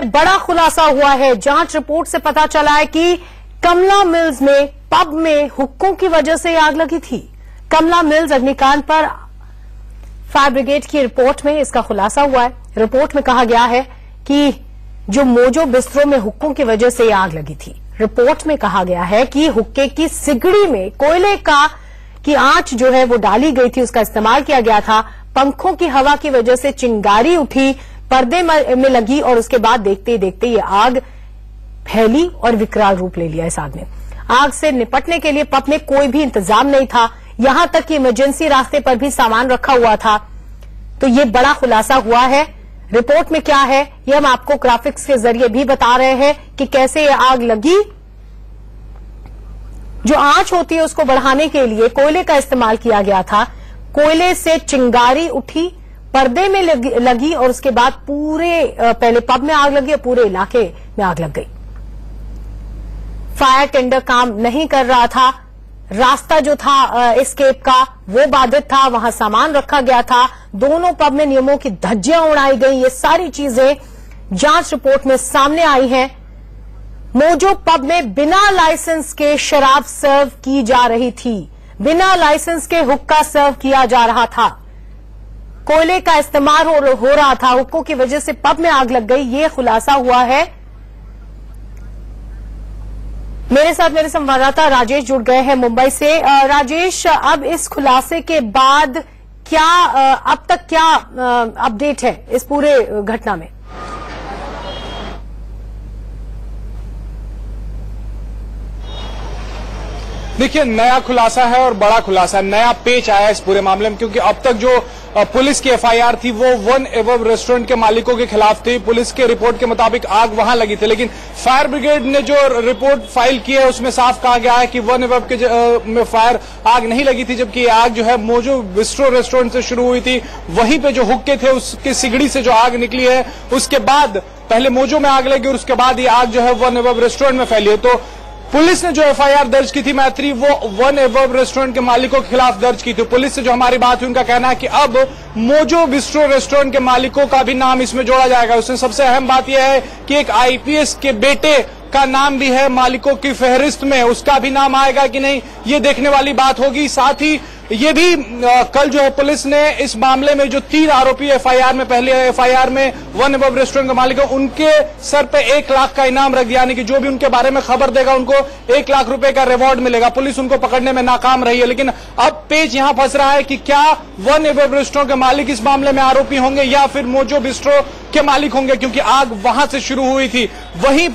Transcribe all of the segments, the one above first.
बड़ा खुलासा हुआ है। जांच रिपोर्ट से पता चला है कि कमला मिल्स में पब में हुक्कों की वजह से आग लगी थी। कमला मिल्स अग्निकांड पर फायर ब्रिगेड की रिपोर्ट में इसका खुलासा हुआ है। रिपोर्ट में कहा गया है कि जो मोजो बिस्ट्रो में हुक्कों की वजह से आग लगी थी। रिपोर्ट में कहा गया है कि हुक्के की सिगड़ी में कोयले की आंच जो है वो डाली गई थी, उसका इस्तेमाल किया गया था। पंखों की हवा की वजह से चिंगारी उठी, पर्दे में लगी और उसके बाद देखते ही देखते ये आग फैली और विकराल रूप ले लिया। इस आग ने आग से निपटने के लिए पब में कोई भी इंतजाम नहीं था, यहां तक कि इमरजेंसी रास्ते पर भी सामान रखा हुआ था। तो ये बड़ा खुलासा हुआ है। रिपोर्ट में क्या है ये हम आपको ग्राफिक्स के जरिए भी बता रहे हैं कि कैसे ये आग लगी। जो आंच होती है उसको बढ़ाने के लिए कोयले का इस्तेमाल किया गया था। कोयले से चिंगारी उठी, पर्दे में लगी और उसके बाद पहले पब में आग लगी और पूरे इलाके में आग लग गई। फायर टेंडर काम नहीं कर रहा था, रास्ता जो था एस्केप का वो बाधित था, वहां सामान रखा गया था। दोनों पब में नियमों की धज्जियां उड़ाई गई। ये सारी चीजें जांच रिपोर्ट में सामने आई हैं। मोजो पब में बिना लाइसेंस के शराब सर्व की जा रही थी, बिना लाइसेंस के हुक्का सर्व किया जा रहा था। कोयले का इस्तेमाल हो रहा था, हुक्कों की वजह से पब में आग लग गई। ये खुलासा हुआ है। मेरे साथ मेरे संवाददाता राजेश जुड़ गए हैं मुंबई से। राजेश, अब इस खुलासे के बाद क्या अब तक क्या अपडेट है इस पूरे घटना में? देखिए, नया खुलासा है और बड़ा खुलासा, नया पेच आया इस पूरे मामले में, क्योंकि अब तक जो पुलिस की एफआईआर थी वो वन एबव रेस्टोरेंट के मालिकों के खिलाफ थी। पुलिस के रिपोर्ट के मुताबिक आग वहां लगी थी, लेकिन फायर ब्रिगेड ने जो रिपोर्ट फाइल की है उसमें साफ कहा गया है कि वन एबव के में फायर आग नहीं लगी थी, जबकि आग जो है मोजो बिस्ट्रो रेस्टोरेंट से शुरू हुई थी। वहीं पे जो हुक्के थे उसकी सिगड़ी से जो आग निकली है, उसके बाद पहले मोजो में आग लगी और उसके बाद ये आग जो है वन एबव रेस्टोरेंट में फैली है। तो पुलिस ने जो एफआईआर दर्ज की थी मैत्री, वो वन एबव रेस्टोरेंट के मालिकों के खिलाफ दर्ज की थी। पुलिस से जो हमारी बात हुई, उनका कहना है कि अब मोजो बिस्ट्रो रेस्टोरेंट के मालिकों का भी नाम इसमें जोड़ा जाएगा। उसमें सबसे अहम बात यह है कि एक आईपीएस के बेटे का नाम भी है मालिकों की फहरिस्त में, उसका भी नाम आएगा कि नहीं ये देखने वाली बात होगी। साथ ही ये भी कल जो है पुलिस ने इस मामले में जो 3 आरोपी एफआईआर में, पहले एफआईआर में वन एबव रेस्टोरेंट के मालिक है, उनके सर पे 1 लाख का इनाम रख दिया, यानी कि जो भी उनके बारे में खबर देगा उनको 1 लाख रुपए का रिवॉर्ड मिलेगा। पुलिस उनको पकड़ने में नाकाम रही है, लेकिन अब पेच यहां फंस रहा है कि क्या वन एबव रेस्टोरेंट के मालिक इस मामले में आरोपी होंगे या फिर मोजो बिस्ट्रो के मालिक होंगे, क्योंकि आग वहां से शुरू हुई थी। वहीं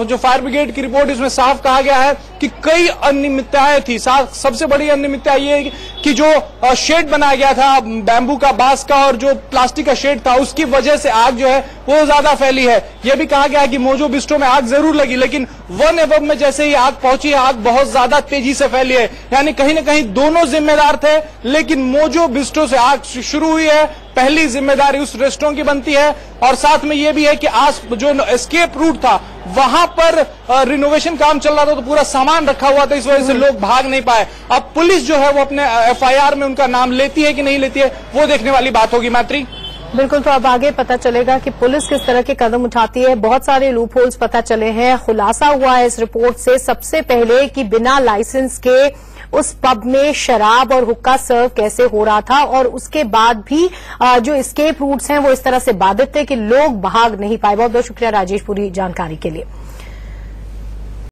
जो फायर ब्रिगेड की रिपोर्ट इसमें साफ कहा गया है कि कई अनियमितताएं थी। सबसे बड़ी अनियमितता ये कि जो शेड बनाया गया था बैम्बू का, बांस का और जो प्लास्टिक का शेड था, उसकी वजह से आग जो है वो ज्यादा फैली है। यह भी कहा गया है कि मोजो बिस्ट्रो में आग जरूर लगी, लेकिन वन एबव में जैसे ही आग पहुंची है, आग बहुत ज्यादा तेजी से फैली है। यानी कहीं ना कहीं दोनों जिम्मेदार थे, लेकिन मोजो बिस्ट्रो से आग शुरू हुई है, पहली जिम्मेदारी उस रेस्टोरेंट की बनती है। और साथ में यह भी है कि आज जो एस्केप रूट था वहां पर रिनोवेशन काम चल रहा था, तो पूरा सामान रखा हुआ था, इस वजह से लोग भाग नहीं पाए। अब पुलिस जो है वो अपने एफआईआर में उनका नाम लेती है कि नहीं लेती है, वो देखने वाली बात होगी मैत्री। बिल्कुल, तो अब आगे पता चलेगा कि पुलिस किस तरह के कदम उठाती है। बहुत सारे लूप होल्स पता चले हैं। खुलासा हुआ है इस रिपोर्ट से सबसे पहले कि बिना लाइसेंस के उस पब में शराब और हुक्का सर्व कैसे हो रहा था, और उसके बाद भी जो एस्केप रूट्स हैं वो इस तरह से बाधित थे कि लोग भाग नहीं पाए। बहुत बहुत शुक्रिया राजेश पूरी जानकारी के लिए।